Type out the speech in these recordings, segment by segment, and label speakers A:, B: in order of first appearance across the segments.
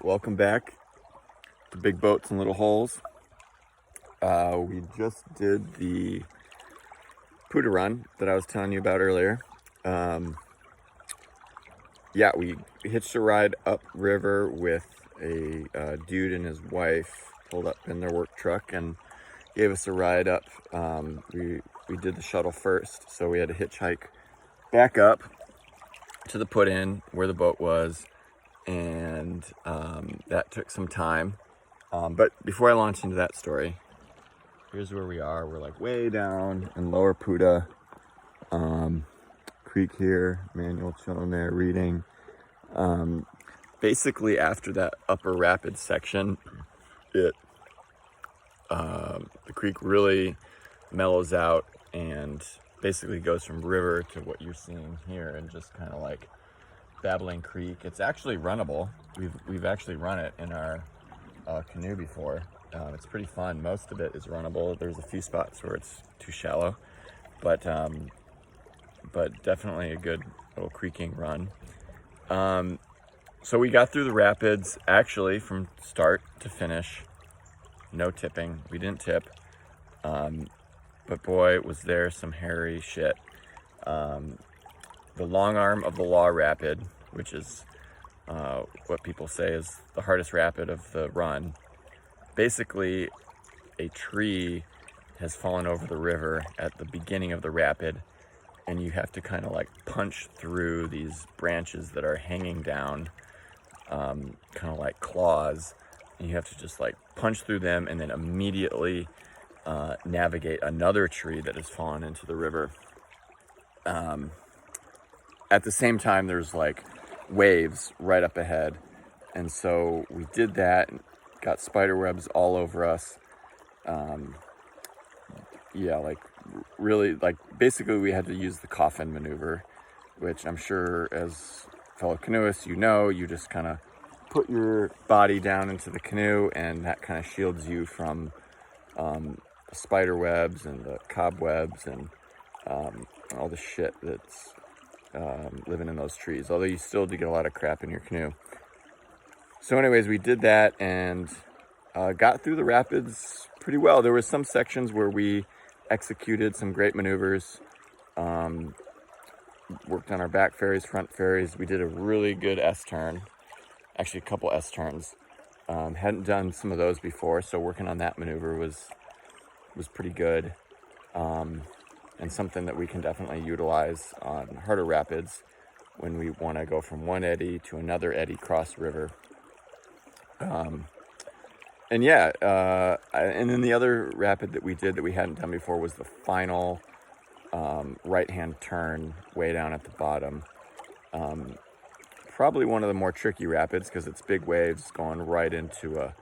A: welcome back to Big Boats and Little Holes. We just did the Putah run that I was telling you about earlier. Yeah, we hitched a ride upriver with a dude and his wife, pulled up in their work truck and gave us a ride up. We did the shuttle first, so we had to hitchhike back up to the put-in where the boat was, and that took some time. But before I launch into that story, here's where we are. We're like way down in lower Putah Creek here. Manuel chilling there reading. Basically after that upper rapid section, the creek really mellows out and basically goes from river to what you're seeing here, and just kind of like babbling creek. It's actually runnable. We've actually run it in our canoe before. It's pretty fun. Most of it is runnable. There's a few spots where it's too shallow, but definitely a good little creeking run. So we got through the rapids actually from start to finish. No tipping. We didn't tip. But boy, was there some hairy shit. The long arm of the Law Rapid, which is what people say is the hardest rapid of the run. Basically, a tree has fallen over the river at the beginning of the rapid, and you have to kind of like punch through these branches that are hanging down, kind of like claws, and you have to just like punch through them and then immediately navigate another tree that has fallen into the river. At the same time, there's like waves right up ahead, and so we did that, got spider webs all over us. Yeah, like really, like basically we had to use the coffin maneuver, which I'm sure as fellow canoeists you just kind of put your body down into the canoe, and that kind of shields you from the spider webs and the cobwebs and all the shit that's living in those trees, although you still do get a lot of crap in your canoe. So anyways, we did that and got through the rapids pretty well. There were some sections where we executed some great maneuvers, worked on our back ferries, front ferries. We did a really good S-turn, actually a couple S-turns. Hadn't done some of those before, so working on that maneuver was pretty good, and something that we can definitely utilize on harder rapids when we want to go from one eddy to another eddy cross river. And yeah, and then the other rapid that we did that we hadn't done before was the final right-hand turn way down at the bottom. Probably one of the more tricky rapids because it's big waves going right into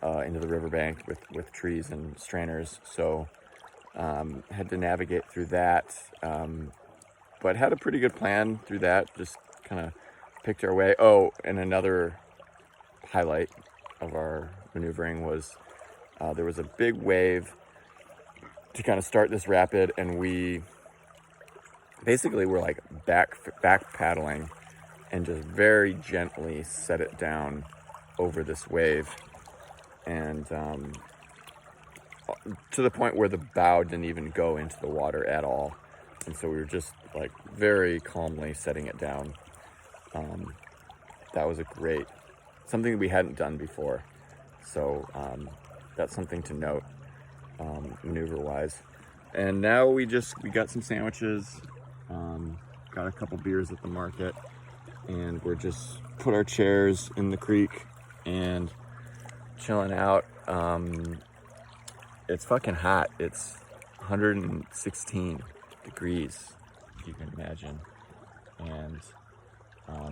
A: the riverbank with trees and strainers. So had to navigate through that, but had a pretty good plan through that. Just kind of picked our way. Oh, and another highlight of our maneuvering was there was a big wave to kind of start this rapid, and we basically were like back paddling and just very gently set it down over this wave, and to the point where the bow didn't even go into the water at all. And so we were just like very calmly setting it down. That was something that we hadn't done before. So that's something to note, maneuver wise. And now we got some sandwiches, got a couple beers at the market, and we're just put our chairs in the creek and chilling out. It's fucking hot. It's 116 degrees, if you can imagine. And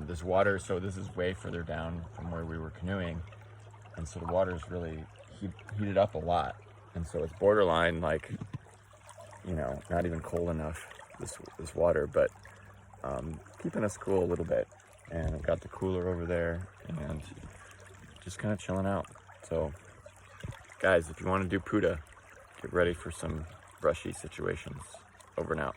A: this water, so this is way further down from where we were canoeing, and so the water's really heated up a lot, and so it's borderline like, not even cold enough, this water, but keeping us cool a little bit. And I've got the cooler over there and just kind of chilling out. So guys, if you want to do Putah, get ready for some brushy situations. Over and out.